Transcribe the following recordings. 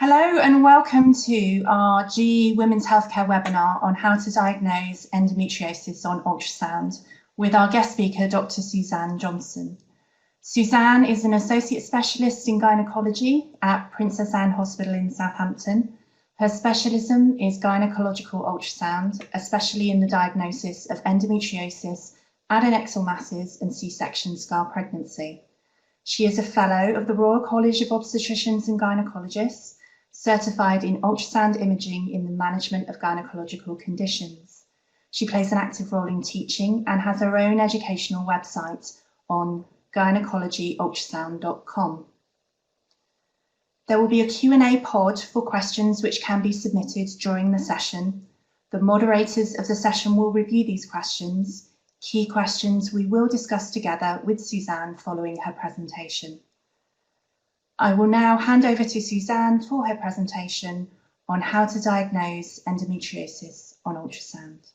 Hello and welcome to our GE Women's Healthcare webinar on how to diagnose endometriosis on ultrasound with our guest speaker, Dr. Suzanne Johnson. Suzanne is an associate specialist in gynecology at Princess Anne Hospital in Southampton. Her specialism is gynecological ultrasound, especially in the diagnosis of endometriosis, adnexal masses and C-section scar pregnancy. She is a fellow of the Royal College of Obstetricians and Gynecologists, certified in ultrasound imaging in the management of gynecological conditions. She plays an active role in teaching and has her own educational website on gynecologyultrasound.com. There will be a Q&A pod for questions which can be submitted during the session. The moderators of the session will review these questions. Key questions we will discuss together with Suzanne following her presentation. I will now hand over to Suzanne for her presentation on how to diagnose endometriosis on ultrasound.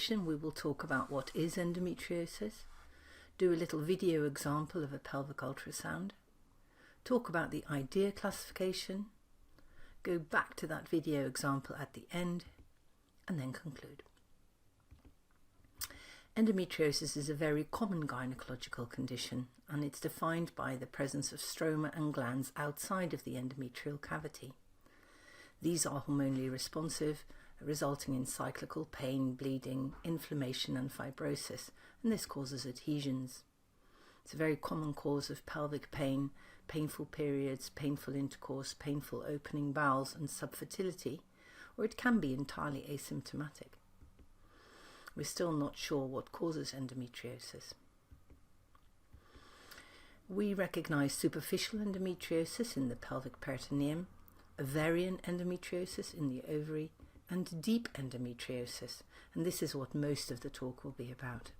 We will talk about what is endometriosis, do a little video example of a pelvic ultrasound, talk about the idea classification, go back to that video example at the end, and then conclude. Endometriosis is a very common gynecological condition, and it's defined by the presence of stroma and glands outside of the endometrial cavity. These are hormonally responsive, resulting in cyclical pain, bleeding, inflammation and fibrosis, and this causes adhesions. It's a very common cause of pelvic pain, painful periods, painful intercourse, painful opening bowels and subfertility, or it can be entirely asymptomatic. We're still not sure what causes endometriosis. We recognize superficial endometriosis in the pelvic peritoneum, Ovarian endometriosis in the ovary, and deep endometriosis, and this is what most of the talk will be about.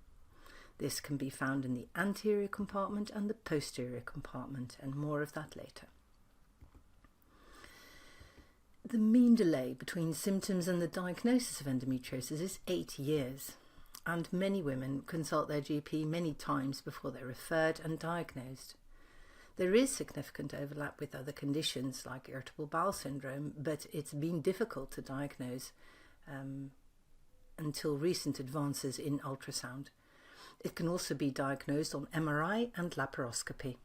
This can be found in the anterior compartment and the posterior compartment, and more of that later. The mean delay between symptoms and the diagnosis of endometriosis is 8 years, and many women consult their GP many times before they're referred and diagnosed. There is significant overlap with other conditions like irritable bowel syndrome, but it's been difficult to diagnose until recent advances in ultrasound. It can also be diagnosed on MRI and laparoscopy.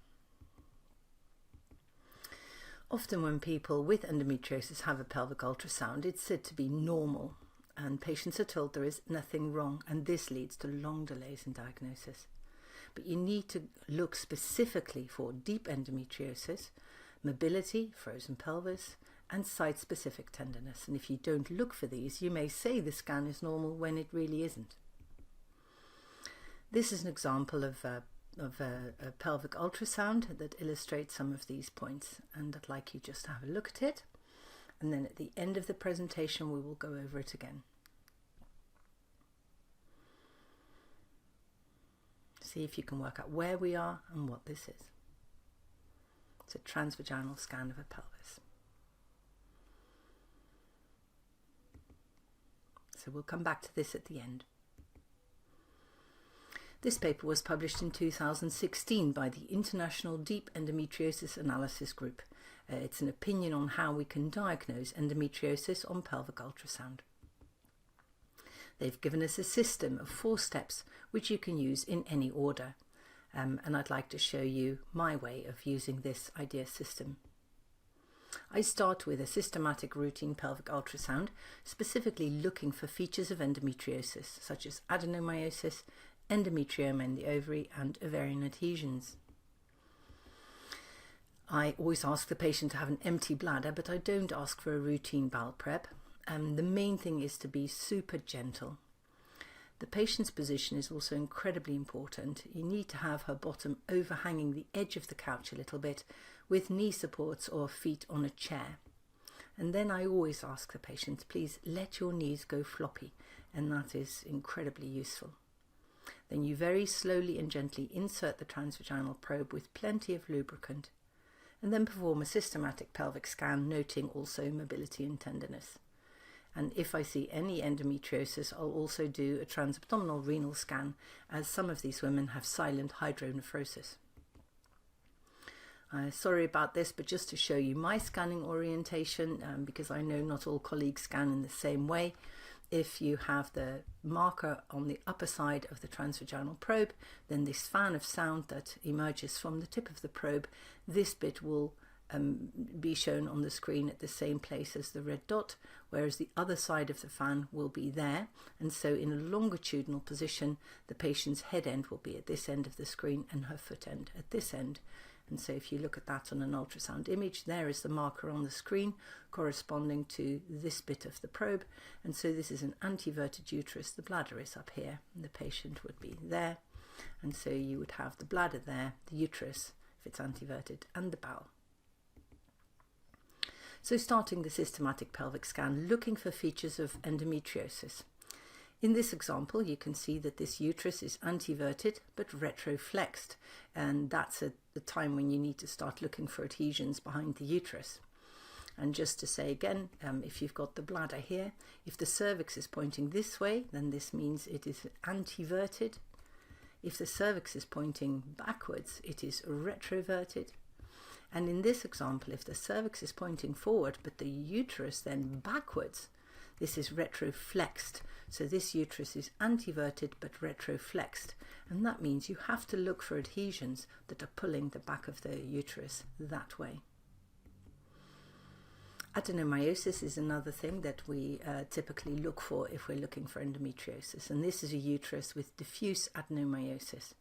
Often when people with endometriosis have a pelvic ultrasound, it's said to be normal, and patients are told there is nothing wrong, and this leads to long delays in diagnosis. But you need to look specifically for deep endometriosis, mobility, frozen pelvis, and site-specific tenderness. And if you don't look for these, you may say the scan is normal when it really isn't. This is an example of a pelvic ultrasound that illustrates some of these points, and I'd like you just to have a look at it, and then at the end of the presentation we will go over it again. See if you can work out where we are and what this is. It's a transvaginal scan of a pelvis. So we'll come back to this at the end. This paper was published in 2016 by the International Deep Endometriosis Analysis Group. It's an opinion on how we can diagnose endometriosis on pelvic ultrasound. They've given us a system of 4 steps which you can use in any order, and I'd like to show you my way of using this idea system. I start with a systematic routine pelvic ultrasound, specifically looking for features of endometriosis such as adenomyosis, endometrioma in the ovary and ovarian adhesions. I always ask the patient to have an empty bladder, but I don't ask for a routine bowel prep. The main thing is to be super gentle. The patient's position is also incredibly important. You need to have her bottom overhanging the edge of the couch a little bit with knee supports or feet on a chair. And then I always ask the patient, please let your knees go floppy, and that is incredibly useful. Then you very slowly and gently insert the transvaginal probe with plenty of lubricant, and then perform a systematic pelvic scan, noting also mobility and tenderness. And if I see any endometriosis, I'll also do a transabdominal renal scan, as some of these women have silent hydronephrosis. Sorry about this, but just to show you my scanning orientation, because I know not all colleagues scan in the same way. If you have the marker on the upper side of the transvaginal probe, then this fan of sound that emerges from the tip of the probe, this bit will be shown on the screen at the same place as the red dot, whereas the other side of the fan will be there. And so in a longitudinal position, the patient's head end will be at this end of the screen and her foot end at this end. And so if you look at that on an ultrasound image, there is the marker on the screen corresponding to this bit of the probe. And so this is an anteverted uterus. The bladder is up here and the patient would be there. And so you would have the bladder there, the uterus, if it's anteverted, and the bowel. So starting the systematic pelvic scan, looking for features of endometriosis. In this example, you can see that this uterus is anteverted but retroflexed, and that's at the time when you need to start looking for adhesions behind the uterus. And just to say again, if you've got the bladder here, if the cervix is pointing this way, then this means it is anteverted. If the cervix is pointing backwards, it is retroverted. And in this example, if the cervix is pointing forward, but the uterus then backwards, this is retroflexed. So this uterus is anteverted but retroflexed. And that means you have to look for adhesions that are pulling the back of the uterus that way. Adenomyosis is another thing that we typically look for if we're looking for endometriosis. And this is a uterus with diffuse adenomyosis.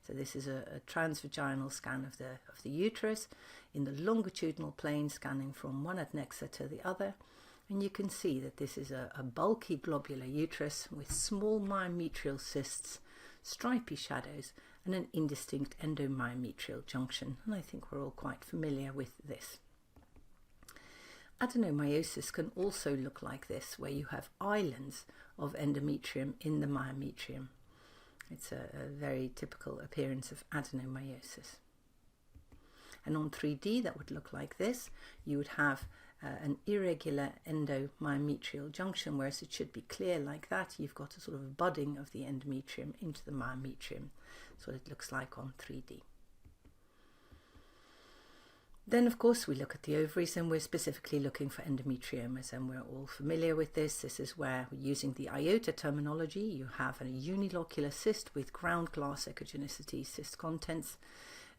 So this is a transvaginal scan of the uterus in the longitudinal plane, scanning from one adnexa to the other. And you can see that this is a bulky globular uterus with small myometrial cysts, stripy shadows, and an indistinct endomyometrial junction. And I think we're all quite familiar with this. Adenomyosis can also look like this, where you have islands of endometrium in the myometrium. It's a very typical appearance of adenomyosis. And on 3D, that would look like this. You would have an irregular endomyometrial junction, whereas it should be clear like that. You've got a sort of budding of the endometrium into the myometrium. That's what it looks like on 3D. Then, of course, we look at the ovaries, and we're specifically looking for endometriomas, and we're all familiar with this. This is where, using the IOTA terminology, you have a unilocular cyst with ground glass echogenicity cyst contents.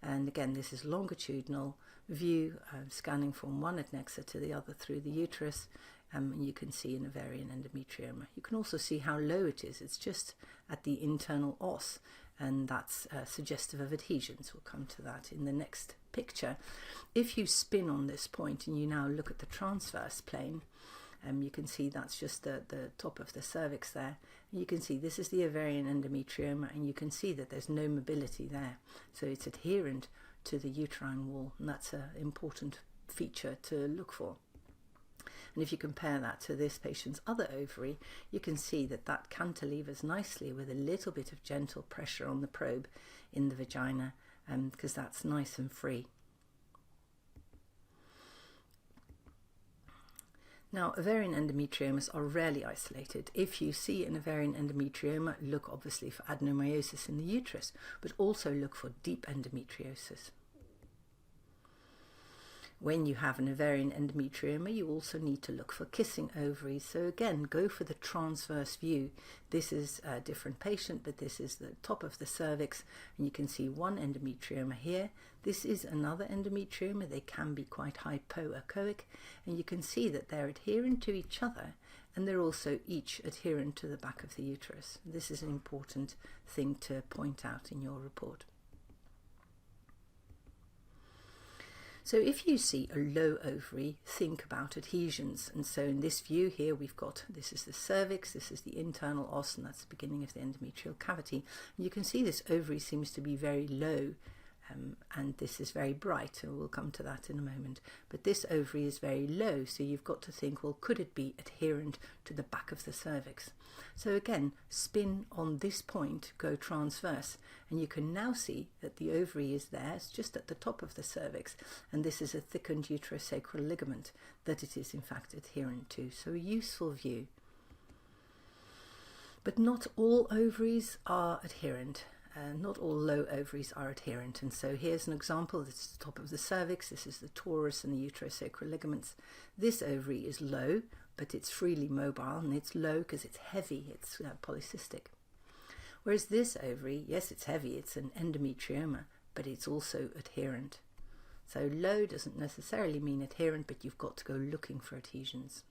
And again, this is longitudinal view, scanning from one adnexa to the other through the uterus. And you can see an ovarian endometrioma. You can also see how low it is. It's just at the internal os, and that's suggestive of adhesions. We'll come to that in the next picture. If you spin on this point and you now look at the transverse plane, you can see that's just the top of the cervix there. And you can see this is the ovarian endometrioma, and you can see that there's no mobility there. So it's adherent to the uterine wall, and that's an important feature to look for. And if you compare that to this patient's other ovary, you can see that that cantilevers nicely with a little bit of gentle pressure on the probe in the vagina, because that's nice and free. Now, ovarian endometriomas are rarely isolated. If you see an ovarian endometrioma, look obviously for adenomyosis in the uterus, but also look for deep endometriosis. When you have an ovarian endometrioma, you also need to look for kissing ovaries. So again, go for the transverse view. This is a different patient, but this is the top of the cervix, and you can see one endometrioma here. This is another endometrioma. They can be quite hypoechoic, and you can see that they're adherent to each other, and they're also each adherent to the back of the uterus. This is an important thing to point out in your report. So if you see a low ovary, think about adhesions. And so in this view here, we've got, this is the cervix, this is the internal os, and that's the beginning of the endometrial cavity. And you can see this ovary seems to be very low and this is very bright, and we'll come to that in a moment. But this ovary is very low, so you've got to think, well, could it be adherent to the back of the cervix? So again, spin on this point, go transverse, and you can now see that the ovary is there, it's just at the top of the cervix, and this is a thickened uterosacral ligament that it is in fact adherent to. So a useful view. But not all ovaries are adherent. Not all low ovaries are adherent, and so here's an example. This is the top of the cervix, this is the torus and the uterosacral ligaments. This ovary is low, but it's freely mobile, and it's low because it's heavy, it's polycystic. Whereas this ovary, yes, it's heavy, it's an endometrioma, but it's also adherent. So low doesn't necessarily mean adherent, but you've got to go looking for adhesions.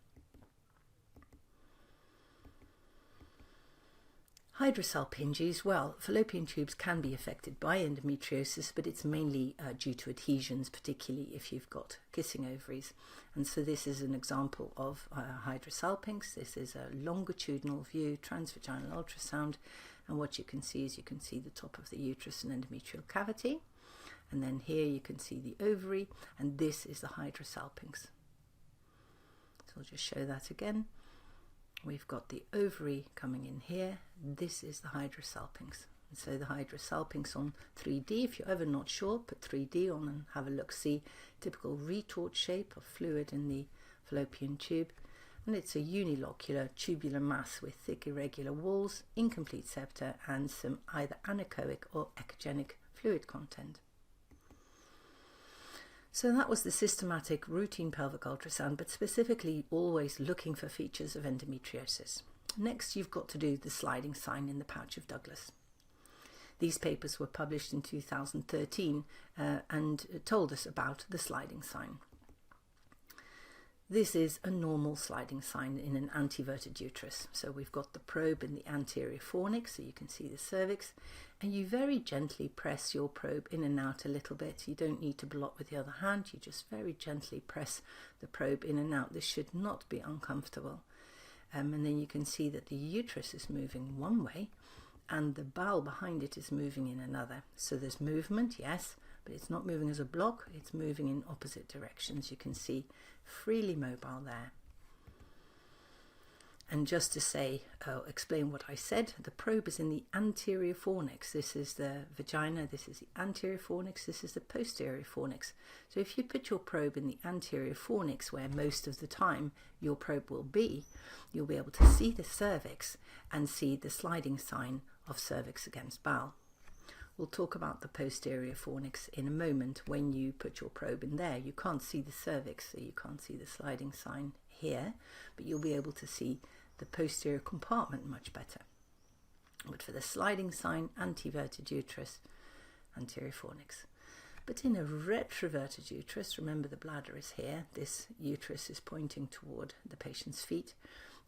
Hydrosalpinges, well, fallopian tubes can be affected by endometriosis, but it's mainly due to adhesions, particularly if you've got kissing ovaries. And so this is an example of hydrosalpinx. This is a longitudinal view, transvaginal ultrasound, and what you can see is you can see the top of the uterus and endometrial cavity, and then here you can see the ovary, and this is the hydrosalpinx. So I'll just show that again. We've got the ovary coming in here. This is the hydrosalpinx. And so the hydrosalpinx on 3D, if you're ever not sure, put 3D on and have a look. See typical retort shape of fluid in the fallopian tube. And it's a unilocular tubular mass with thick irregular walls, incomplete septa, and some either anechoic or echogenic fluid content. So that was the systematic routine pelvic ultrasound, but specifically always looking for features of endometriosis. Next, you've got to do the sliding sign in the pouch of Douglas. These papers were published in 2013 and told us about the sliding sign. This is a normal sliding sign in an anteverted uterus. So we've got the probe in the anterior fornix, so you can see the cervix, and you very gently press your probe in and out a little bit. You don't need to block with the other hand, you just very gently press the probe in and out. This should not be uncomfortable. And then you can see that the uterus is moving one way and the bowel behind it is moving in another. So there's movement, yes, but it's not moving as a block, it's moving in opposite directions. You can see freely mobile there. And just to say, explain what I said, the probe is in the anterior fornix. This is the vagina, this is the anterior fornix, this is the posterior fornix. So if you put your probe in the anterior fornix, where most of the time your probe will be, you'll be able to see the cervix and see the sliding sign of cervix against bowel. We'll talk about the posterior fornix in a moment. When you put your probe in there, you can't see the cervix, so you can't see the sliding sign here, but you'll be able to see the posterior compartment much better. But for the sliding sign, anteverted uterus, anterior fornix. But in a retroverted uterus, remember the bladder is here, this uterus is pointing toward the patient's feet,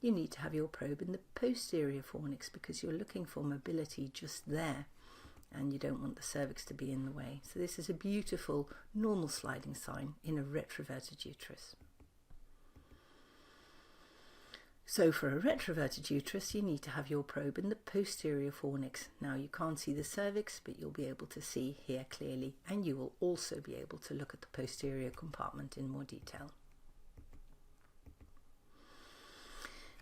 you need to have your probe in the posterior fornix because you're looking for mobility just there, and you don't want the cervix to be in the way. So this is a beautiful normal sliding sign in a retroverted uterus. So for a retroverted uterus, you need to have your probe in the posterior fornix. Now you can't see the cervix, but you'll be able to see here clearly, and you will also be able to look at the posterior compartment in more detail.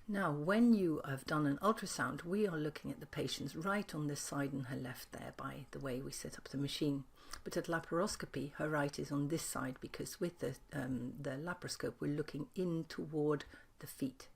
Now, when you have done an ultrasound, we are looking at the patient's right on this side and her left there by the way we set up the machine. But at laparoscopy, her right is on this side because with the laparoscope, we're looking in toward the feet.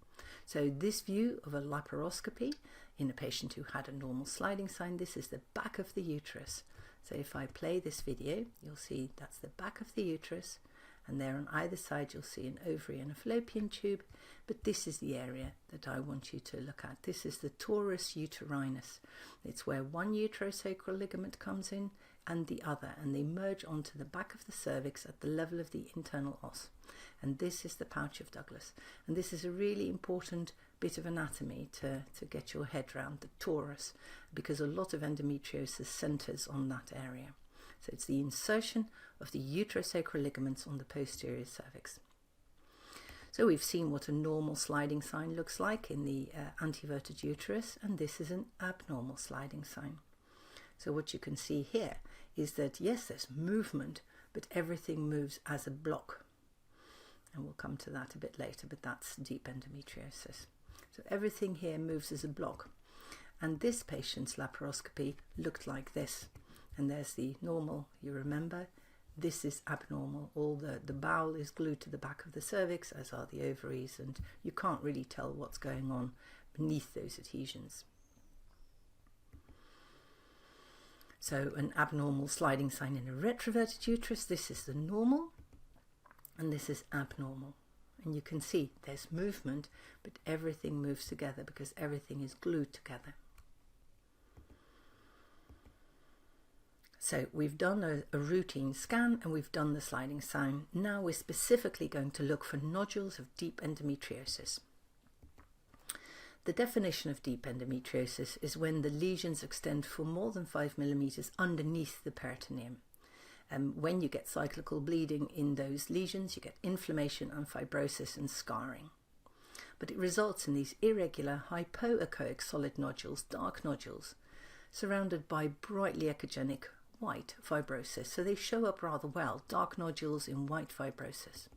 So this view of a laparoscopy in a patient who had a normal sliding sign, this is the back of the uterus. So if I play this video, you'll see that's the back of the uterus, and there on either side you'll see an ovary and a fallopian tube, but this is the area that I want you to look at. This is the Torus uterinus. It's where one uterosacral ligament comes in and the other, and they merge onto the back of the cervix at the level of the internal os. And this is the pouch of Douglas. And this is a really important bit of anatomy to get your head around, the torus, because a lot of endometriosis centers on that area. So it's the insertion of the uterosacral ligaments on the posterior cervix. So we've seen what a normal sliding sign looks like in the anteverted uterus, and this is an abnormal sliding sign. So what you can see here is that yes, there's movement, but everything moves as a block. And we'll come to that a bit later, but that's deep endometriosis. So everything here moves as a block. And this patient's laparoscopy looked like this. And there's the normal, you remember. This is abnormal. All the bowel is glued to the back of the cervix, as are the ovaries, and you can't really tell what's going on beneath those adhesions. So an abnormal sliding sign in a retroverted uterus, this is the normal, and this is abnormal. And you can see there's movement, but everything moves together because everything is glued together. So we've done a routine scan and we've done the sliding sign. Now we're specifically going to look for nodules of deep endometriosis. The definition of deep endometriosis is when the lesions extend for more than 5 millimeters underneath the peritoneum. When you get cyclical bleeding in those lesions, you get inflammation and fibrosis and scarring. But it results in these irregular hypoechoic solid nodules, dark nodules, surrounded by brightly echogenic white fibrosis. So they show up rather well, dark nodules in white fibrosis.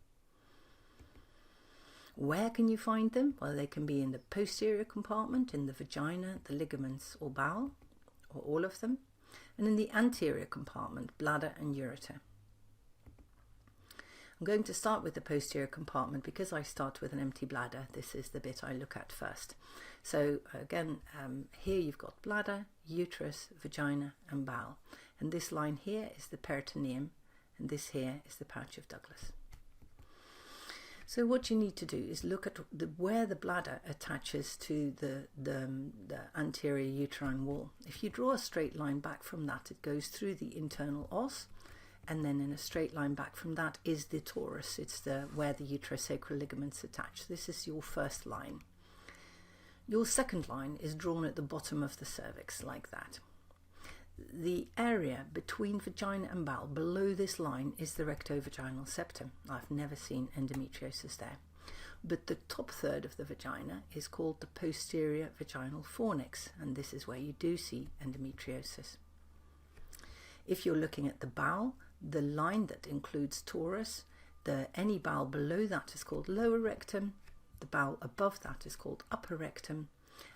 Where can you find them? Well, they can be in the posterior compartment, in the vagina, the ligaments or bowel, or all of them, and in the anterior compartment, bladder and ureter. I'm going to start with the posterior compartment because I start with an empty bladder. This is the bit I look at first. So again, here you've got bladder, uterus, vagina and bowel. And this line here is the peritoneum, and this here is the pouch of Douglas. So what you need to do is look at where the bladder attaches to the anterior uterine wall. If you draw a straight line back from that, it goes through the internal os, and then in a straight line back from that is the torus. It's where the uterosacral ligaments attach. This is your first line. Your second line is drawn at the bottom of the cervix, like that. The area between vagina and bowel below this line is the rectovaginal septum. I've never seen endometriosis there. But the top third of the vagina is called the posterior vaginal fornix, and this is where you do see endometriosis. If you're looking at the bowel, the line that includes torus, any bowel below that is called lower rectum, the bowel above that is called upper rectum,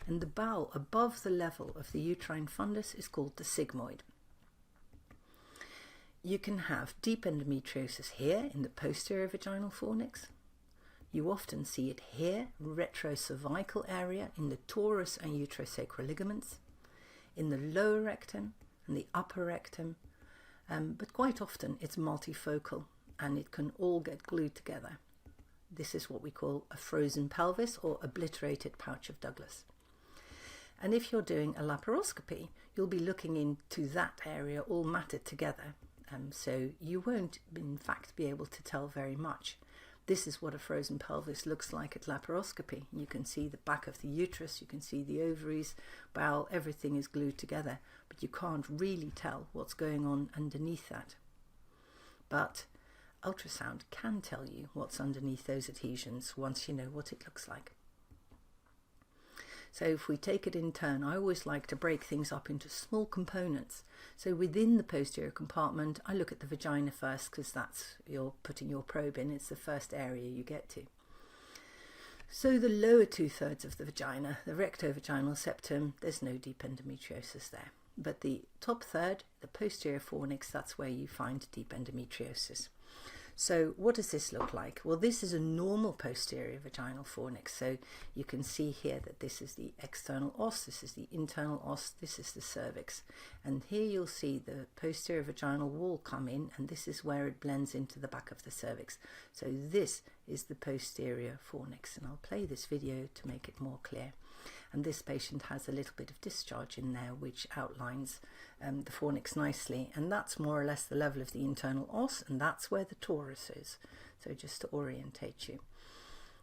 and the bowel above the level of the uterine fundus is called the sigmoid. You can have deep endometriosis here in the posterior vaginal fornix. You often see it here, retrocervical area, in the torus and uterosacral ligaments, in the lower rectum and the upper rectum, but quite often it's multifocal and it can all get glued together. This is what we call a frozen pelvis or obliterated pouch of Douglas. And if you're doing a laparoscopy, you'll be looking into that area all matted together. So you won't, in fact, be able to tell very much. This is what a frozen pelvis looks like at laparoscopy. You can see the back of the uterus, you can see the ovaries, bowel, everything is glued together, but you can't really tell what's going on underneath that. But ultrasound can tell you what's underneath those adhesions once you know what it looks like. So if we take it in turn, I always like to break things up into small components. So within the posterior compartment, I look at the vagina first because that's you're putting your probe in. It's the first area you get to. So the lower 2/3 of the vagina, the rectovaginal septum, there's no deep endometriosis there. But the top third, the posterior fornix, that's where you find deep endometriosis. So what does this look like? Well, this is a normal posterior vaginal fornix. So you can see here that this is the external os, this is the internal os, this is the cervix. And here you'll see the posterior vaginal wall come in, and this is where it blends into the back of the cervix. So this is the posterior fornix, and I'll play this video to make it more clear. And this patient has a little bit of discharge in there which outlines the fornix nicely, and that's more or less the level of the internal os, and that's where the torus is. So just to orientate you.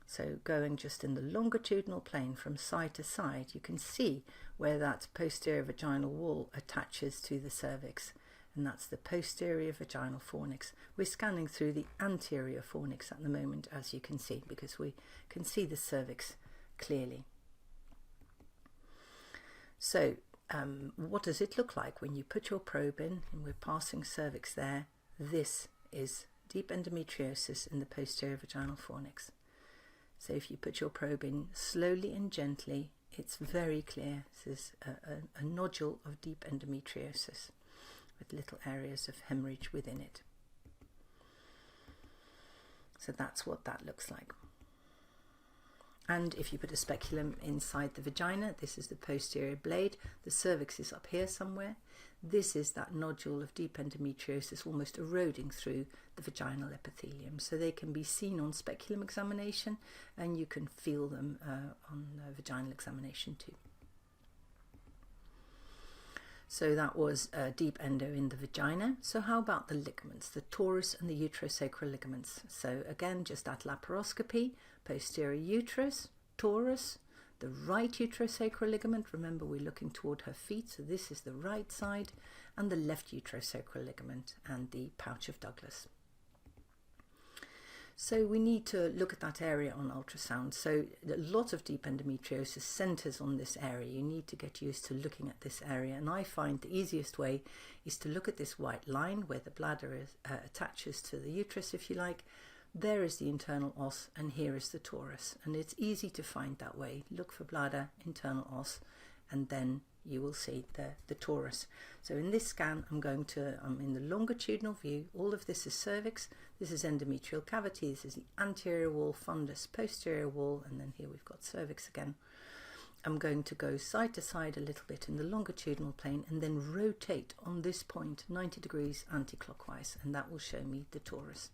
So going just in the longitudinal plane from side to side, you can see where that posterior vaginal wall attaches to the cervix, and that's the posterior vaginal fornix. We're scanning through the anterior fornix at the moment, as you can see, because we can see the cervix clearly. So what does it look like when you put your probe in and we're passing cervix there? This is deep endometriosis in the posterior vaginal fornix. So if you put your probe in slowly and gently, it's very clear this is a nodule of deep endometriosis with little areas of hemorrhage within it. So that's what that looks like. And if you put a speculum inside the vagina, this is the posterior blade, the cervix is up here somewhere. This is that nodule of deep endometriosis almost eroding through the vaginal epithelium. So they can be seen on speculum examination, and you can feel them on vaginal examination too. So that was deep endo in the vagina. So how about the ligaments, the torus and the uterosacral ligaments? So again, just at laparoscopy, posterior uterus, torus, the right uterosacral ligament. Remember, we're looking toward her feet, so this is the right side, and the left uterosacral ligament and the pouch of Douglas. So we need to look at that area on ultrasound. So a lot of deep endometriosis centers on this area. You need to get used to looking at this area. And I find the easiest way is to look at this white line where the bladder attaches to the uterus, if you like. There is the internal os, and here is the torus. And it's easy to find that way. Look for bladder, internal os, and then you will see the torus. So in this scan, I'm in the longitudinal view. All of this is cervix. This is endometrial cavity. This is the anterior wall, fundus, posterior wall, and then here we've got cervix again. I'm going to go side to side a little bit in the longitudinal plane and then rotate on this point 90 degrees anti-clockwise, and that will show me the torus.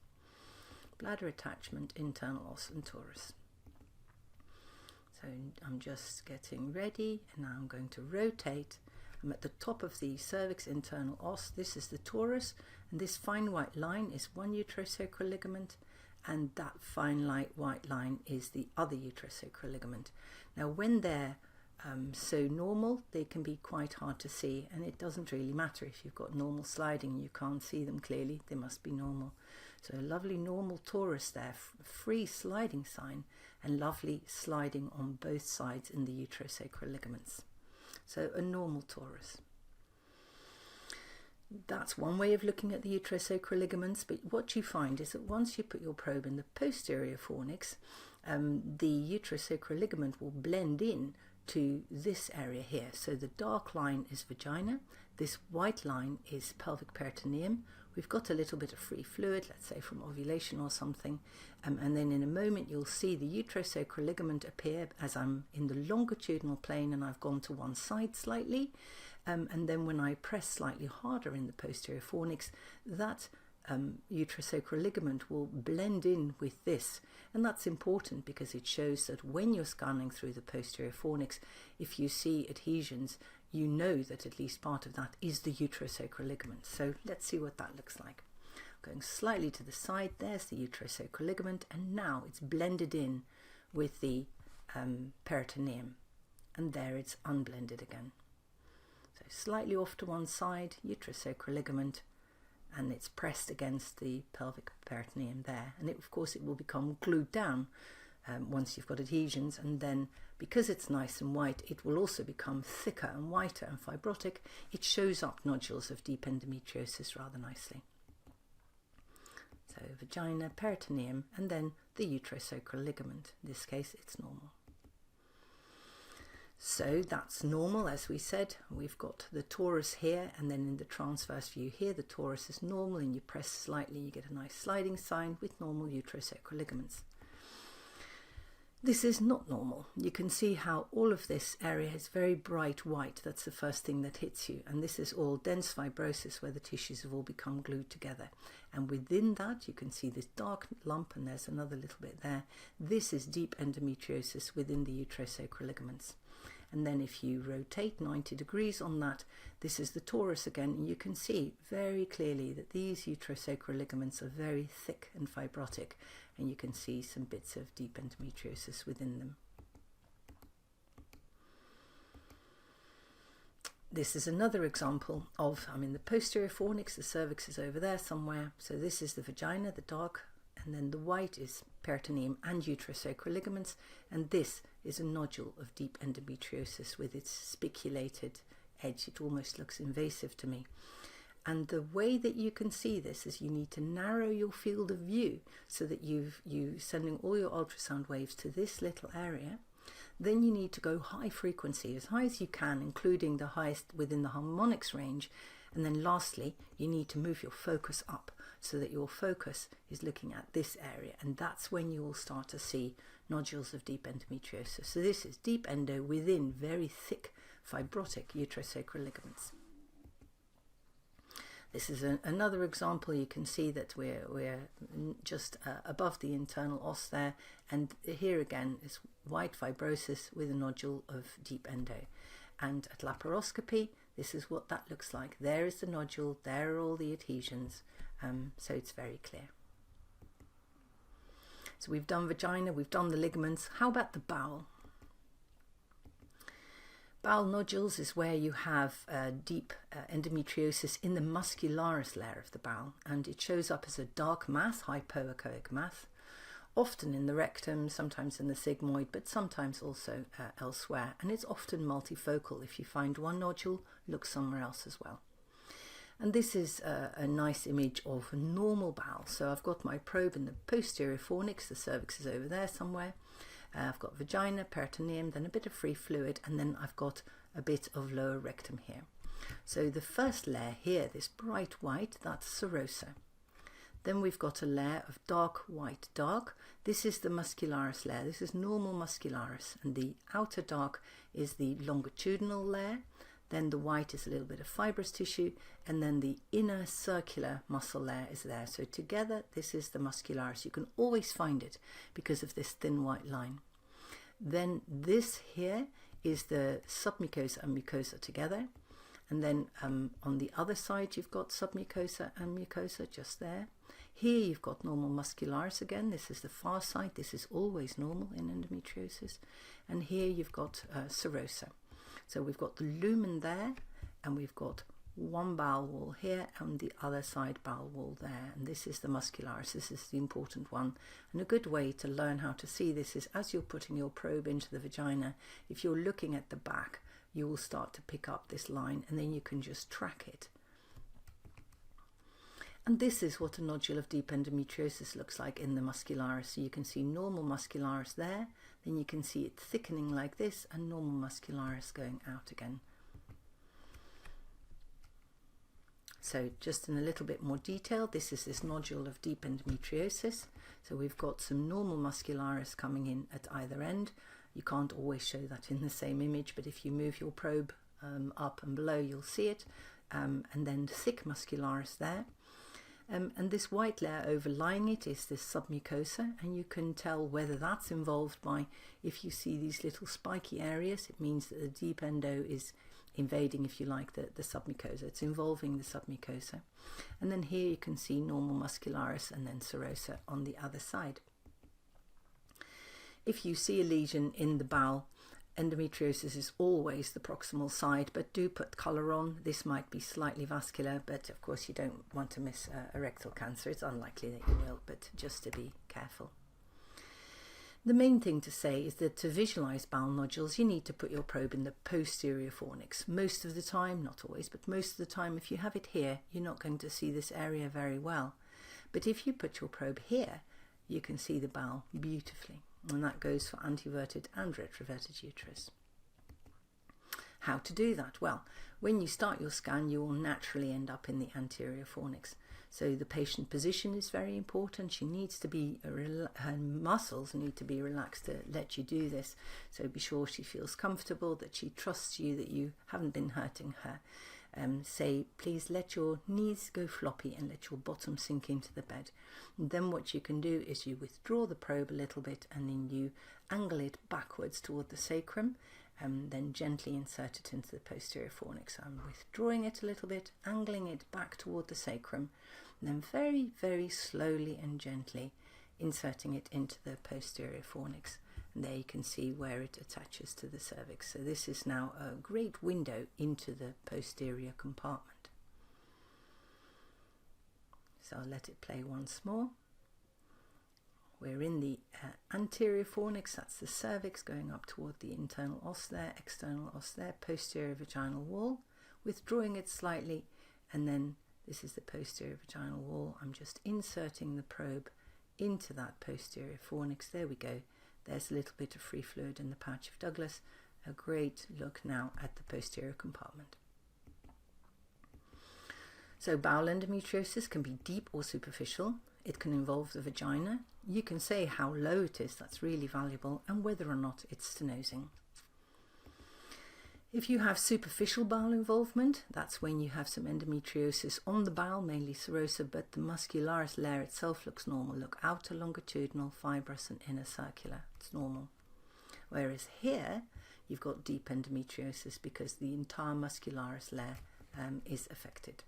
Bladder attachment, internal os, and torus. So I'm just getting ready, and now I'm going to rotate. I'm at the top of the cervix internal os. This is the torus, and this fine white line is one uterosacral ligament, and that fine white line is the other uterosacral ligament. Now when they're so normal, they can be quite hard to see, and it doesn't really matter if you've got normal sliding and you can't see them clearly, they must be normal. So a lovely normal torus there, free sliding sign, and lovely sliding on both sides in the uterosacral ligaments. So a normal torus. That's one way of looking at the uterosacral ligaments, but what you find is that once you put your probe in the posterior fornix, the uterosacral ligament will blend in to this area here. So the dark line is vagina, this white line is pelvic peritoneum. We've got a little bit of free fluid, let's say from ovulation or something, and then in a moment you'll see the uterosacral ligament appear as I'm in the longitudinal plane and I've gone to one side slightly, and then when I press slightly harder in the posterior fornix, that uterosacral ligament will blend in with this, and that's important because it shows that when you're scanning through the posterior fornix, if you see adhesions, you know that at least part of that is the uterosacral ligament. So let's see what that looks like. Going slightly to the side, there's the uterosacral ligament, and now it's blended in with the peritoneum, and there it's unblended again. So slightly off to one side, uterosacral ligament, and it's pressed against the pelvic peritoneum there, and of course it will become glued down once you've got adhesions, and then because it's nice and white, it will also become thicker and whiter and fibrotic. It shows up nodules of deep endometriosis rather nicely. So vagina, peritoneum, and then the uterosacral ligament. In this case, it's normal. So that's normal, as we said. We've got the torus here, and then in the transverse view here, the torus is normal, and you press slightly, you get a nice sliding sign with normal uterosacral ligaments. This is not normal. You can see how all of this area is very bright white. That's the first thing that hits you. And this is all dense fibrosis where the tissues have all become glued together. And within that, you can see this dark lump, and there's another little bit there. This is deep endometriosis within the uterosacral ligaments. And then if you rotate 90 degrees on that, this is the torus again, and you can see very clearly that these uterosacral ligaments are very thick and fibrotic, and you can see some bits of deep endometriosis within them. This is another example of, I'm in the posterior fornix, the cervix is over there somewhere, so this is the vagina, the dark, and then the white is peritoneum and uterosacral ligaments, and this is a nodule of deep endometriosis with its spiculated edge. It almost looks invasive to me. And the way that you can see this is you need to narrow your field of view so that you sending all your ultrasound waves to this little area. Then you need to go high frequency, as high as you can, including the highest within the harmonics range. And then lastly, you need to move your focus up so that your focus is looking at this area. And that's when you will start to see nodules of deep endometriosis. So this is deep endo within very thick fibrotic uterosacral ligaments. This is another example. You can see that we're just above the internal os there, and here again is white fibrosis with a nodule of deep endo. And at laparoscopy, this is what that looks like. There is the nodule, there are all the adhesions, so it's very clear. So we've done vagina, we've done the ligaments. How about the bowel? Bowel nodules is where you have deep endometriosis in the muscularis layer of the bowel, and it shows up as a dark mass, hypoechoic mass, often in the rectum, sometimes in the sigmoid, but sometimes also elsewhere. And it's often multifocal. If you find one nodule, look somewhere else as well. And this is a nice image of a normal bowel. So I've got my probe in the posterior fornix, the cervix is over there somewhere. I've got vagina, peritoneum, then a bit of free fluid, and then I've got a bit of lower rectum here. So the first layer here, this bright white, that's serosa. Then we've got a layer of dark white, dark. This is the muscularis layer. This is normal muscularis, and the outer dark is the longitudinal layer. Then the white is a little bit of fibrous tissue, and then the inner circular muscle layer is there. So together, this is the muscularis. You can always find it because of this thin white line. Then this here is the submucosa and mucosa together. And then on the other side, you've got submucosa and mucosa just there. Here you've got normal muscularis again. This is the far side. This is always normal in endometriosis. And here you've got serosa. So we've got the lumen there, and we've got one bowel wall here and the other side bowel wall there. And this is the muscularis. This is the important one. And a good way to learn how to see this is as you're putting your probe into the vagina, if you're looking at the back, you will start to pick up this line, and then you can just track it. And this is what a nodule of deep endometriosis looks like in the muscularis. So you can see normal muscularis there, then you can see it thickening like this, and normal muscularis going out again. So just in a little bit more detail, this is this nodule of deep endometriosis. So we've got some normal muscularis coming in at either end. You can't always show that in the same image, but if you move your probe up and below, you'll see it. And then thick muscularis there. And this white layer overlying it is this submucosa, and you can tell whether that's involved by, if you see these little spiky areas, it means that the deep endo is invading, if you like, the submucosa. It's involving the submucosa. And then here you can see normal muscularis and then serosa on the other side. If you see a lesion in the bowel, endometriosis is always the proximal side, but do put colour on. This might be slightly vascular, but of course you don't want to miss a rectal cancer. It's unlikely that you will, but just to be careful. The main thing to say is that to visualise bowel nodules, you need to put your probe in the posterior fornix. Most of the time, not always, but most of the time, if you have it here, you're not going to see this area very well. But if you put your probe here, you can see the bowel beautifully. And that goes for anteverted and retroverted uterus. How to do that? Well, when you start your scan, you will naturally end up in the anterior fornix. So the patient position is very important. She needs to be, her muscles need to be relaxed to let you do this. So be sure she feels comfortable, that she trusts you, that you haven't been hurting her. Say, please let your knees go floppy and let your bottom sink into the bed. And then what you can do is you withdraw the probe a little bit, and then you angle it backwards toward the sacrum, and then gently insert it into the posterior fornix. So I'm withdrawing it a little bit, angling it back toward the sacrum, and then very, very slowly and gently inserting it into the posterior fornix. And there you can see where it attaches to the cervix. So this is now a great window into the posterior compartment. So I'll let it play once more. We're in the anterior fornix, that's the cervix going up toward the internal os there, external os there, posterior vaginal wall. withdrawing it slightly, and then this is the posterior vaginal wall. I'm just inserting the probe into that posterior fornix. There we go. There's a little bit of free fluid in the pouch of Douglas. A great look now at the posterior compartment. So bowel endometriosis can be deep or superficial. It can involve the vagina. You can say how low it is, that's really valuable, and whether or not it's stenosing. If you have superficial bowel involvement, that's when you have some endometriosis on the bowel, mainly serosa, but the muscularis layer itself looks normal. Look, outer longitudinal, fibrous and inner circular, it's normal. Whereas here, you've got deep endometriosis because the entire muscularis layer is affected.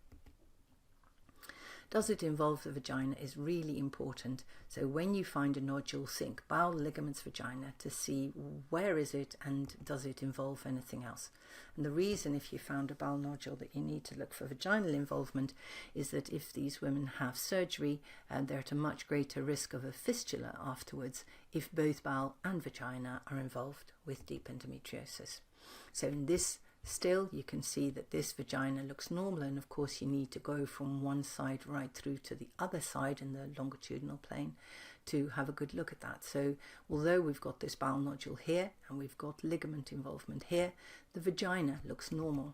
Does it involve the vagina is really important. So when you find a nodule, think bowel, ligaments, vagina to see where is it and does it involve anything else. And the reason if you found a bowel nodule that you need to look for vaginal involvement is that if these women have surgery, they're at a much greater risk of a fistula afterwards if both bowel and vagina are involved with deep endometriosis. So in this still, you can see that this vagina looks normal, and of course you need to go from one side right through to the other side in the longitudinal plane to have a good look at that. So although we've got this bowel nodule here and we've got ligament involvement here, the vagina looks normal.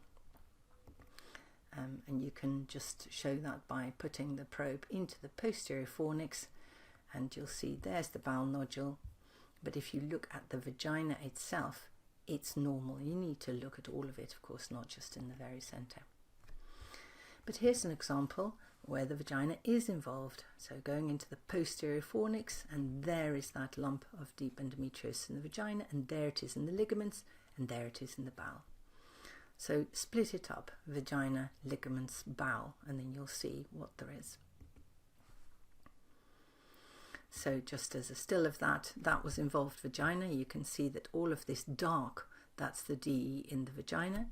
And you can just show that by putting the probe into the posterior fornix, and you'll see there's the bowel nodule. But if you look at the vagina itself, it's normal. You need to look at all of it, of course, not just in the very center. But here's an example where the vagina is involved. So going into the posterior fornix, and there is that lump of deep endometriosis in the vagina, and there it is in the ligaments, and there it is in the bowel. So split it up, vagina, ligaments, bowel, and then you'll see what there is. So just as a still of that was involved vagina, you can see that all of this dark, that's the DE in the vagina.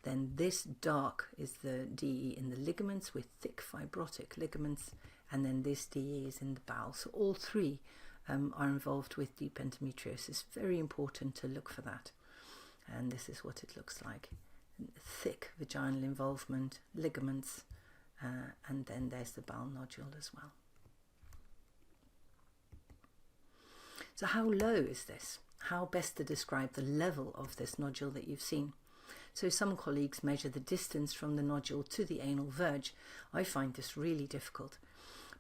Then this dark is the DE in the ligaments with thick fibrotic ligaments, and then this DE is in the bowel. So all three are involved with deep endometriosis. Very important to look for that. And this is what it looks like. Thick vaginal involvement, ligaments, and then there's the bowel nodule as well. So how low is this? How best to describe the level of this nodule that you've seen? So some colleagues measure the distance from the nodule to the anal verge. I find this really difficult.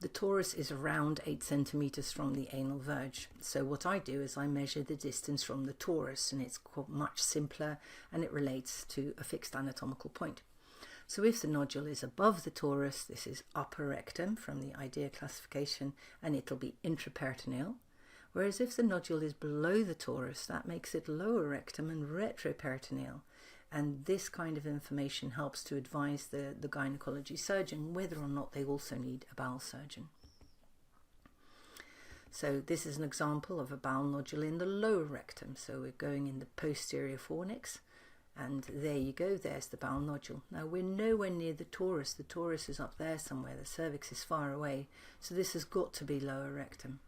The torus is around 8 centimeters from the anal verge. So what I do is I measure the distance from the torus, and it's much simpler and it relates to a fixed anatomical point. So if the nodule is above the torus, this is upper rectum from the IDEA classification, and it'll be intraperitoneal. Whereas if the nodule is below the torus, that makes it lower rectum and retroperitoneal. And this kind of information helps to advise the gynecology surgeon whether or not they also need a bowel surgeon. So this is an example of a bowel nodule in the lower rectum. So we're going in the posterior fornix, and there you go, there's the bowel nodule. Now we're nowhere near the torus. The torus is up there somewhere, the cervix is far away. So this has got to be lower rectum.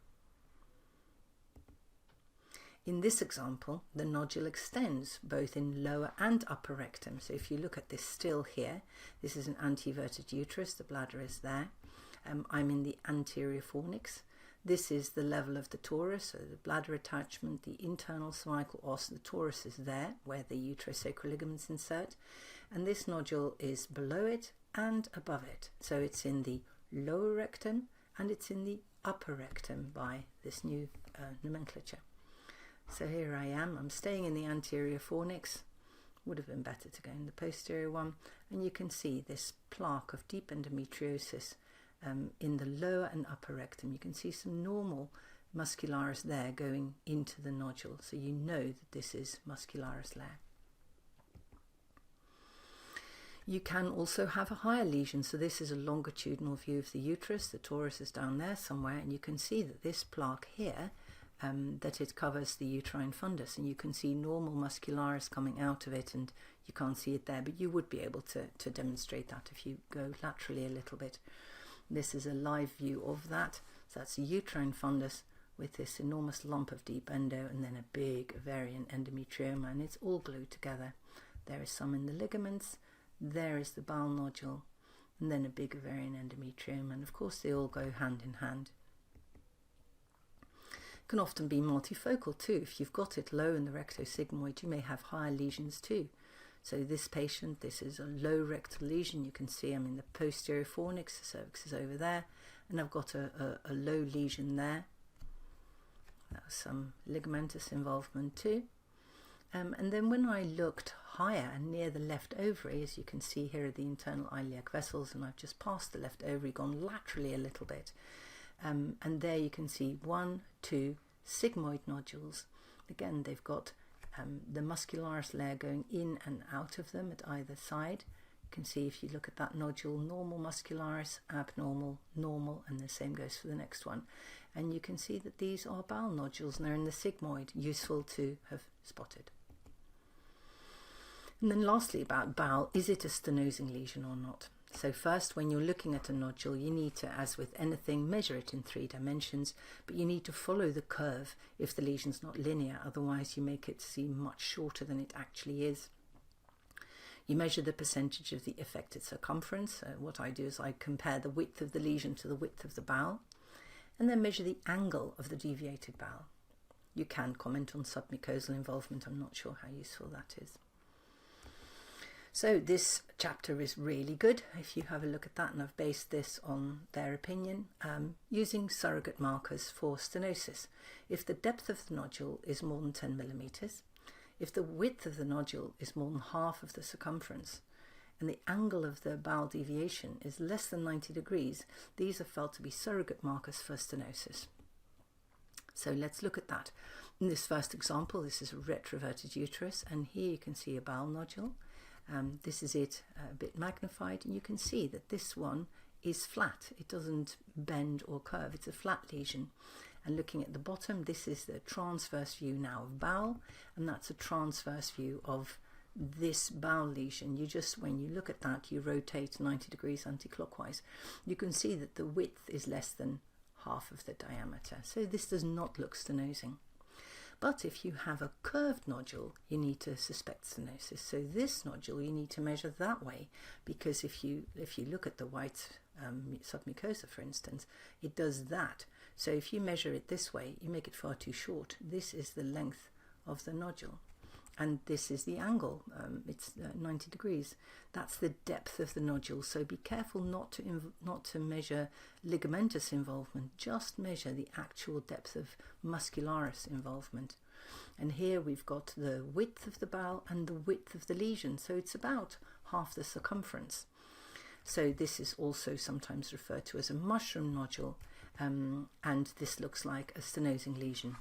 In this example, the nodule extends both in lower and upper rectum. So if you look at this still here, this is an anteverted uterus, the bladder is there. I'm in the anterior fornix. This is the level of the torus, so the bladder attachment, the internal cervical os, the torus is there, where the uterosacral ligaments insert. And this nodule is below it and above it. So it's in the lower rectum and it's in the upper rectum by this new nomenclature. So here I am, I'm staying in the anterior fornix. Would have been better to go in the posterior one. And you can see this plaque of deep endometriosis in the lower and upper rectum. You can see some normal muscularis there going into the nodule. So you know that this is muscularis layer. You can also have a higher lesion. So this is a longitudinal view of the uterus. The torus is down there somewhere. And you can see that this plaque here, that it covers the uterine fundus, and you can see normal muscularis coming out of it, and you can't see it there, but you would be able to demonstrate that if you go laterally a little bit. This is a live view of that. So that's a uterine fundus with this enormous lump of deep endo and then a big ovarian endometrioma, and it's all glued together. There is some in the ligaments, there is the bowel nodule, and then a big ovarian endometrioma, and of course they all go hand in hand. It can often be multifocal too. If you've got it low in the rectosigmoid, you may have higher lesions too. So this patient, this is a low rectal lesion. You can see I'm in the posterior fornix, the cervix is over there, and I've got a low lesion there. That was some ligamentous involvement too. And then when I looked higher and near the left ovary, as you can see here are the internal iliac vessels, and I've just passed the left ovary, gone laterally a little bit. And there you can see 1, 2 sigmoid nodules. Again, they've got the muscularis layer going in and out of them at either side. You can see if you look at that nodule, normal muscularis, abnormal, normal, and the same goes for the next one. And you can see that these are bowel nodules and they're in the sigmoid, useful to have spotted. And then lastly about bowel, is it a stenosing lesion or not? So first, when you're looking at a nodule, you need to, as with anything, measure it in 3 dimensions, but you need to follow the curve if the lesion's not linear, otherwise you make it seem much shorter than it actually is. You measure the percentage of the affected circumference. What I do is I compare the width of the lesion to the width of the bowel, and then measure the angle of the deviated bowel. You can comment on submucosal involvement. I'm not sure how useful that is. So this chapter is really good if you have a look at that, and I've based this on their opinion using surrogate markers for stenosis. If the depth of the nodule is more than 10 millimeters, if the width of the nodule is more than half of the circumference, and the angle of the bowel deviation is less than 90 degrees, these are felt to be surrogate markers for stenosis. So let's look at that. In this first example, this is a retroverted uterus, and here you can see a bowel nodule. This is it a bit magnified, and you can see that this one is flat. It doesn't bend or curve. It's a flat lesion. And looking at the bottom, this is the transverse view now of bowel, and that's a transverse view of this bowel lesion. You just, when you look at that, you rotate 90 degrees anti-clockwise. You can see that the width is less than half of the diameter. So this does not look stenosing. But if you have a curved nodule, you need to suspect stenosis. So this nodule you need to measure that way, because if you look at the white submucosa, for instance, it does that. So if you measure it this way, you make it far too short. This is the length of the nodule, and this is the angle. It's 90 degrees. That's the depth of the nodule. So be careful not to measure ligamentous involvement. Just measure the actual depth of muscularis involvement. And here we've got the width of the bowel and the width of the lesion. So it's about half the circumference. So this is also sometimes referred to as a mushroom nodule, and this looks like a stenosing lesion.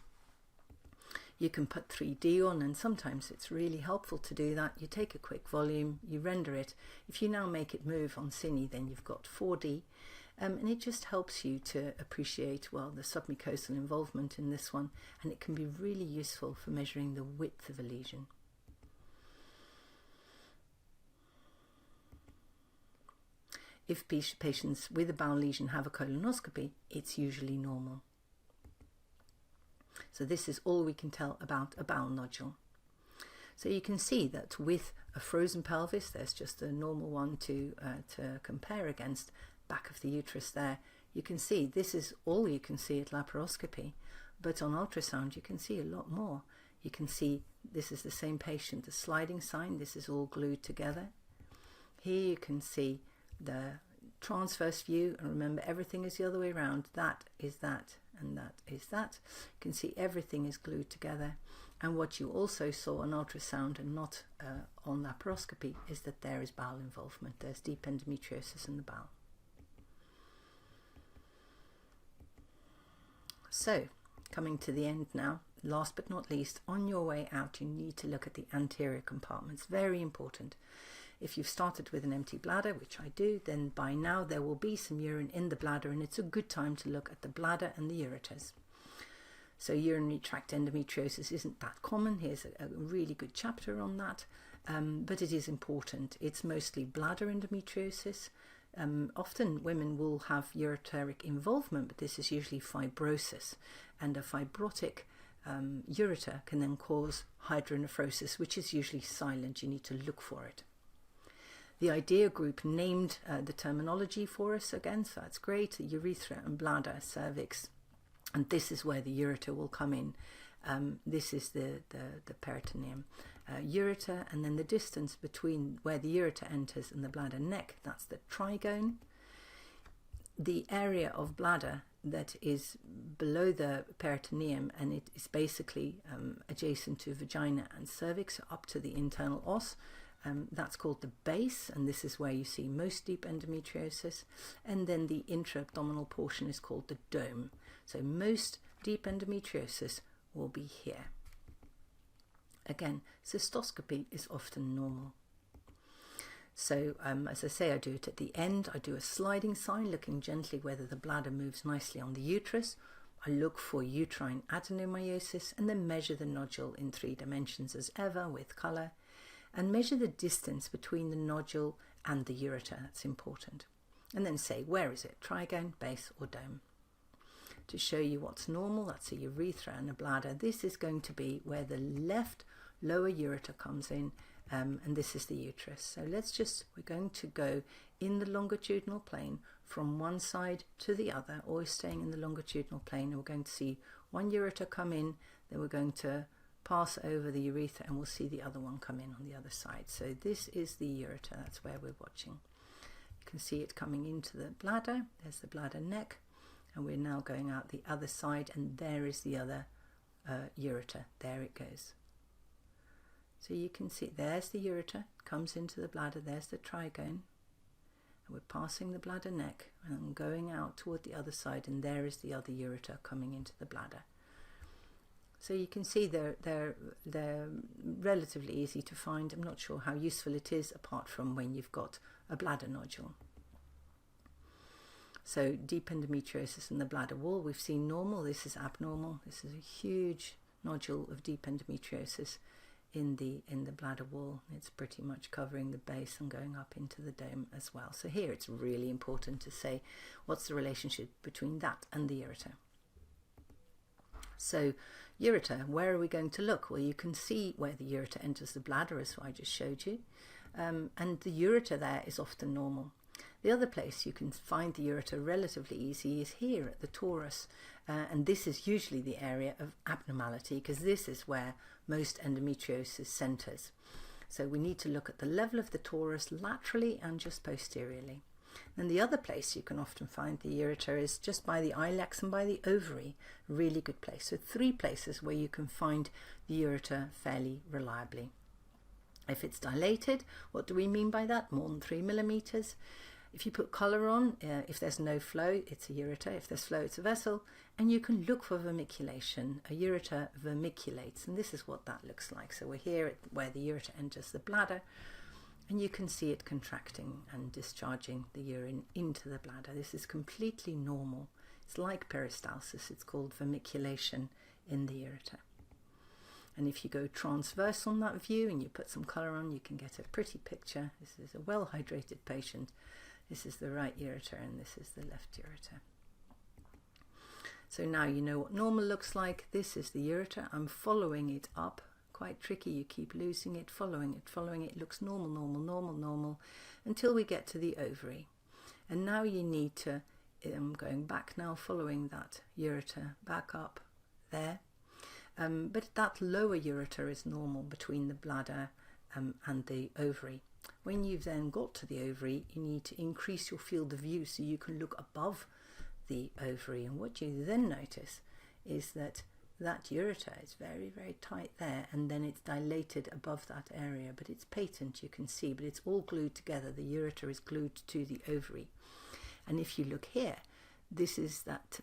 You can put 3D on, and sometimes it's really helpful to do that. You take a quick volume, you render it. If you now make it move on Cine, then you've got 4D, and it just helps you to appreciate, well, the submucosal involvement in this one, and it can be really useful for measuring the width of a lesion. If patients with a bowel lesion have a colonoscopy, it's usually normal. So this is all we can tell about a bowel nodule. So you can see that with a frozen pelvis, there's just a normal one to compare against, back of the uterus there. You can see this is all you can see at laparoscopy, but on ultrasound you can see a lot more. You can see this is the same patient, the sliding sign, this is all glued together. Here you can see the transverse view, and remember everything is the other way around. That is that, and that is that. You can see everything is glued together, and what you also saw on ultrasound and not on laparoscopy is that there is bowel involvement. There's deep endometriosis in the bowel. So coming to the end now, last but not least, on your way out you need to look at the anterior compartments. Very important. If you've started with an empty bladder, which I do, then by now there will be some urine in the bladder, and it's a good time to look at the bladder and the ureters. So urinary tract endometriosis isn't that common. Here's a really good chapter on that, but it is important. It's mostly bladder endometriosis. Often women will have ureteric involvement, but this is usually fibrosis, and a fibrotic ureter can then cause hydronephrosis, which is usually silent. You need to look for it. The IDEA group named the terminology for us again, so that's great. The urethra and bladder, cervix, and this is where the ureter will come in. This is the peritoneum. Ureter, and then the distance between where the ureter enters and the bladder neck, that's the trigone. The area of bladder that is below the peritoneum, and it is basically adjacent to vagina and cervix, up to the internal os, that's called the base, and this is where you see most deep endometriosis. And then the intra-abdominal portion is called the dome. So most deep endometriosis will be here. Again, cystoscopy is often normal. So as I say, I do it at the end. I do a sliding sign, looking gently whether the bladder moves nicely on the uterus. I look for uterine adenomyosis and then measure the nodule in 3 dimensions as ever with colour, and measure the distance between the nodule and the ureter. That's important. And then say, where is it? Trigone, base or dome? To show you what's normal, that's a urethra and a bladder. This is going to be where the left lower ureter comes in, and this is the uterus. So we're going to go in the longitudinal plane from one side to the other, always staying in the longitudinal plane, and we're going to see one ureter come in, then we're going to pass over the urethra and we'll see the other one come in on the other side. So this is the ureter, that's where we're watching. You can see it coming into the bladder, there's the bladder neck, and we're now going out the other side, and there is the other ureter, there it goes. So you can see there's the ureter, comes into the bladder, there's the trigone, and we're passing the bladder neck and going out toward the other side, and there is the other ureter coming into the bladder. So you can see they're relatively easy to find. I'm not sure how useful it is apart from when you've got a bladder nodule. So deep endometriosis in the bladder wall, we've seen normal, this is abnormal. This is a huge nodule of deep endometriosis in the bladder wall. It's pretty much covering the base and going up into the dome as well. So here it's really important to say what's the relationship between that and the ureter. So ureter, where are we going to look? Well, you can see where the ureter enters the bladder, as I just showed you, and the ureter there is often normal. The other place you can find the ureter relatively easy is here at the torus, and this is usually the area of abnormality, because this is where most endometriosis centers. So we need to look at the level of the torus laterally and just posteriorly. And the other place you can often find the ureter is just by the ilex and by the ovary, a really good place. So 3 places where you can find the ureter fairly reliably. If it's dilated, what do we mean by that? More than 3 millimeters. If you put colour on, if there's no flow, it's a ureter. If there's flow, it's a vessel. And you can look for vermiculation. A ureter vermiculates, and this is what that looks like. So we're here at where the ureter enters the bladder, and you can see it contracting and discharging the urine into the bladder. This is completely normal. It's like peristalsis. It's called vermiculation in the ureter. And if you go transverse on that view and you put some colour on, you can get a pretty picture. This is a well-hydrated patient. This is the right ureter and this is the left ureter. So now you know what normal looks like. This is the ureter. I'm following it up. Quite tricky. You keep losing it, following it. Looks normal, normal, normal, normal, until we get to the ovary. And now you need to, going back now, following that ureter back up there. But that lower ureter is normal between the bladder and the ovary. When you've then got to the ovary, you need to increase your field of view so you can look above the ovary. And what you then notice is that ureter is very, very tight there, and then it's dilated above that area, but it's patent, you can see, but it's all glued together. The ureter is glued to the ovary. And if you look here, this is that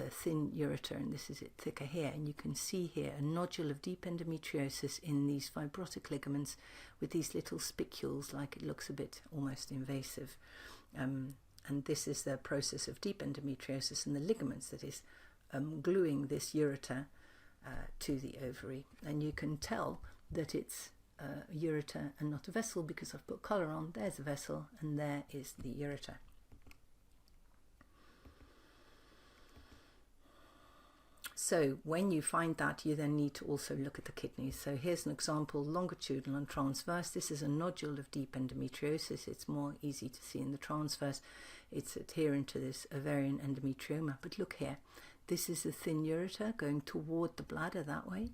thin ureter, and this is it thicker here, and you can see here a nodule of deep endometriosis in these fibrotic ligaments with these little spicules, like it looks a bit almost invasive, and this is the process of deep endometriosis in the ligaments that is gluing this ureter to the ovary. And you can tell that it's a ureter and not a vessel because I've put colour on. There's a vessel and there is the ureter. So So when you find that, you then need to also look at the kidneys. So here's an example, longitudinal and transverse. This is a nodule of deep endometriosis. It's more easy to see in the transverse. It's adherent to this ovarian endometrioma. But look here, this is the thin ureter going toward the bladder that way.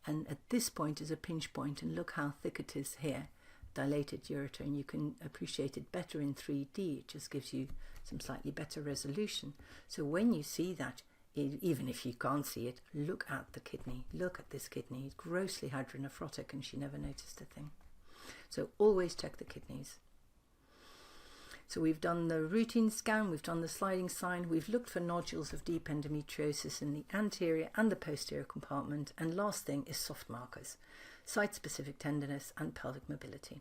And at this point is a pinch point, and look how thick it is here, dilated ureter, and you can appreciate it better in 3D. It just gives you some slightly better resolution. So when you see that, even if you can't see it, look at the kidney. Look at this kidney. It's grossly hydronephrotic, and she never noticed a thing. So always check the kidneys. So we've done the routine scan, we've done the sliding sign, we've looked for nodules of deep endometriosis in the anterior and the posterior compartment, and last thing is soft markers, site-specific tenderness and pelvic mobility.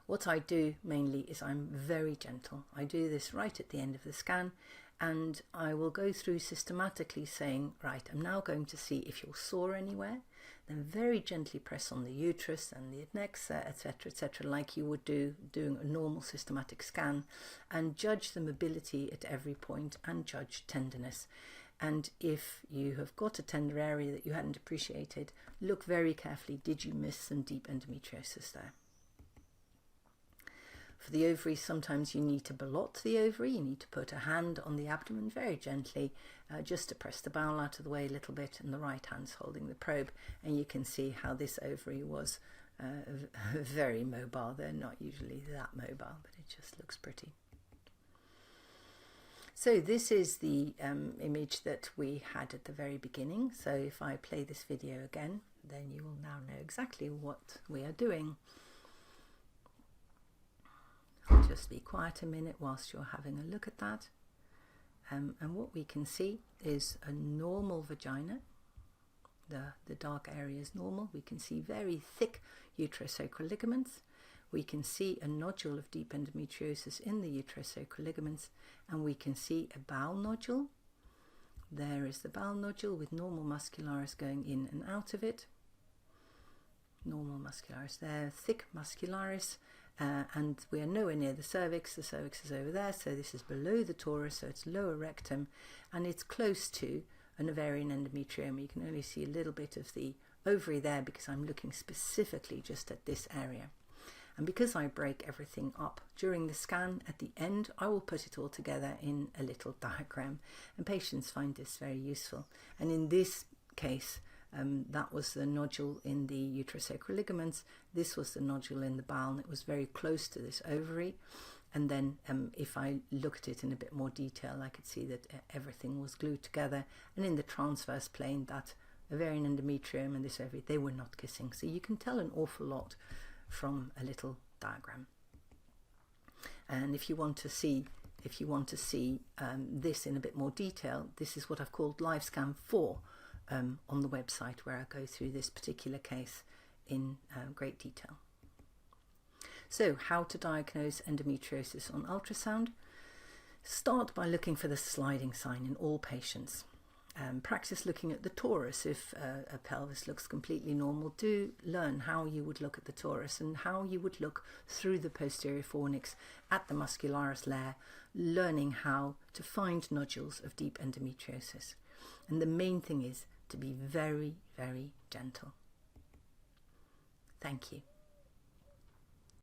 What I do mainly is I'm very gentle. I do this right at the end of the scan, and I will go through systematically saying, right, I'm now going to see if you're sore anywhere, then very gently press on the uterus and the adnexa, etc., like you would do doing a normal systematic scan, and judge the mobility at every point and judge tenderness. And if you have got a tender area that you hadn't appreciated, look very carefully, did you miss some deep endometriosis there? For the ovary, sometimes you need to blot the ovary. You need to put a hand on the abdomen very gently, just to press the bowel out of the way a little bit, and the right hand's holding the probe. And you can see how this ovary was very mobile. They're not usually that mobile, but it just looks pretty. So this is the image that we had at the very beginning. So if I play this video again, then you will now know exactly what we are doing. I'll just be quiet a minute whilst you're having a look at that. And what we can see is a normal vagina. The dark area is normal. We can see very thick uterosacral ligaments. We can see a nodule of deep endometriosis in the uterosacral ligaments, and we can see a bowel nodule. There is the bowel nodule with normal muscularis going in and out of it. Normal muscularis there, thick muscularis. And we are nowhere near the cervix is over there, so this is below the torus, so it's lower rectum, and it's close to an ovarian endometrioma. You can only see a little bit of the ovary there because I'm looking specifically just at this area. And because I break everything up during the scan, at the end I will put it all together in a little diagram, and patients find this very useful. And in this case, that was the nodule in the uterosacral ligaments. This was the nodule in the bowel, and it was very close to this ovary. And then if I look at it in a bit more detail, I could see that everything was glued together. And in the transverse plane, that ovarian endometrium and this ovary, they were not kissing. So you can tell an awful lot from a little diagram. And if you want to see this in a bit more detail, this is what I've called Live Scan 4. On the website, where I go through this particular case in great detail. So how to diagnose endometriosis on ultrasound? Start by looking for the sliding sign in all patients. Practice looking at the torus. If a pelvis looks completely normal, do learn how you would look at the torus and how you would look through the posterior fornix at the muscularis layer, learning how to find nodules of deep endometriosis. And the main thing is to be very, very gentle. Thank you.